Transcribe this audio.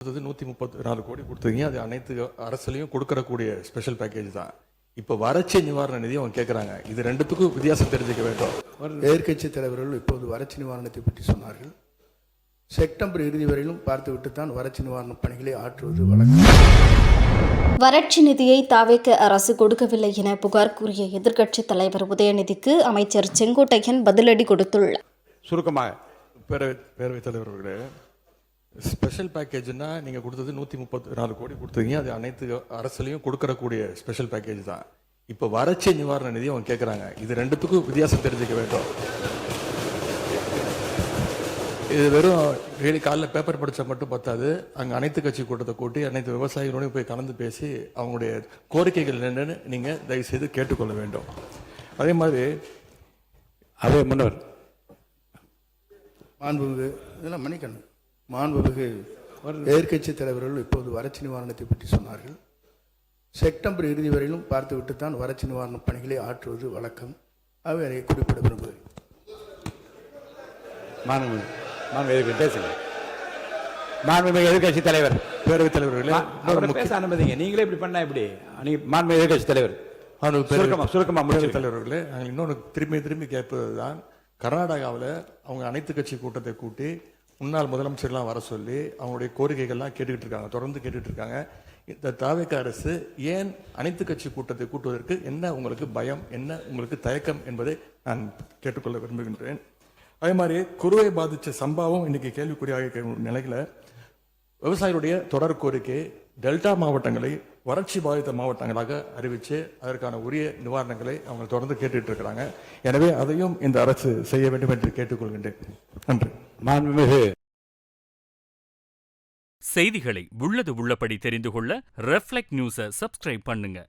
134 கோடி கொடுத்தீங்க. அது அனைத்து அரசுலையும் கொடுக்கறக்கூடிய ஸ்பெஷல் பேக்கேஜ் தான். இப்போ வறட்சி நிவாரண நிதி அவங்க கேட்குறாங்க. இது ரெண்டுத்துக்கும் வித்தியாசம் தெரிஞ்சுக்க வேண்டும். எதிர்க்கட்சி தலைவர்கள் இப்போது வறட்சி நிவாரணத்தை பற்றி சொன்னார்கள். செப்டம்பர் இறுதி வரையிலும் பார்த்துவிட்டுத்தான் வறட்சி நிவாரண பணிகளை ஆற்றுவது வழக்கம். வறட்சி நிதியை தாவேக அரசு கொடுக்கவில்லை என புகார் கூறிய எதிர்க்கட்சித் தலைவர் உதயநிதிக்கு அமைச்சர் செங்கோட்டையன் பதிலடி கொடுத்துள்ளார். சுருக்கமாக பேரவைத் தலைவர் அவர்களே, ஸ்பெஷல் பேக்கேஜ்னா நீங்கள் கொடுத்தது 134 கோடி கொடுத்தீங்க. அது அனைத்து அரசுலையும் கொடுக்கறக்கூடிய ஸ்பெஷல் பேக்கேஜ் தான். இப்போ வறட்சி நிவாரண நிதி அவங்க கேட்குறாங்க. இது ரெண்டுத்துக்கும் வித்தியாசம் தெரிஞ்சுக்க வேண்டும். இது வெறும் காலைல பேப்பர் படித்தா மட்டும் பத்தாது. அங்கே அனைத்து கட்சி கூட்டத்தை கூட்டி அனைத்து விவசாயிகளோடையும் போய் கலந்து பேசி அவங்களுடைய கோரிக்கைகள் என்னன்னு நீங்கள் தயவுசெய்து கேட்டுக்கொள்ள வேண்டும். அதே மாதிரி முன்னவர் மாண்புமிகு இதெல்லாம் மன்னிக்கணும். மாண்புமிகு எதிர்க்கட்சி தலைவர்கள் இப்போது வறட்சி நிவாரணத்தை பற்றி சொன்னார்கள். செப்டம்பர் இறுதி வரையிலும் பார்த்துவிட்டுத்தான் வறட்சி நிவாரண பணிகளை ஆற்றுவது வழக்கம். அவை அதை குறிப்பிட விரும்புகிறேன். எதிர்கட்சி தலைவர் பேரவைத் தலைவர்களே பேச அனுமதிங்க. நீங்களே இப்படி பண்ணா எப்படி? மாண்புமிகு எதிர்கட்சி தலைவர் சுருக்கமா முடிச்சு தலைவர்களே, நாங்கள் இன்னொன்று திரும்பி கேட்பதுதான். கர்நாடகாவில் அவங்க அனைத்து கட்சி கூட்டத்தை கூட்டி முன்னாள் முதலமைச்சர்லாம் வர சொல்லி அவங்களுடைய கோரிக்கைகள்லாம் கேட்டுக்கிட்டு இருக்காங்க, தொடர்ந்து கேட்டுட்டு இருக்காங்க. இந்த தாவேக அரசு ஏன் அனைத்து கட்சி கூட்டத்தை கூட்டுவதற்கு என்ன உங்களுக்கு பயம், என்ன உங்களுக்கு தயக்கம் என்பதை நான் கேட்டுக்கொள்ள விரும்புகின்றேன். அதே மாதிரி குறுவை பாதித்த சம்பவம் இன்னைக்கு கேள்விக்குறியாக நிலையில விவசாயிகளுடைய தொடர் கோரிக்கை டெல்டா மாவட்டங்களை வறட்சி பாதித்த மாவட்டங்களாக அறிவித்து அதற்கான உரிய நிவாரணங்களை அவங்க தொடர்ந்து கேட்டுட்டு இருக்கிறாங்க. எனவே அதையும் இந்த அரசு செய்ய வேண்டும் என்று கேட்டுக்கொள்கின்றேன். நன்றி. மாண்புமிகு செய்திகளை உள்ளது உள்ளபடி தெரிந்து கொள்ள ரெஃப்ளெக்ட் நியூஸை சப்ஸ்கிரைப் பண்ணுங்க.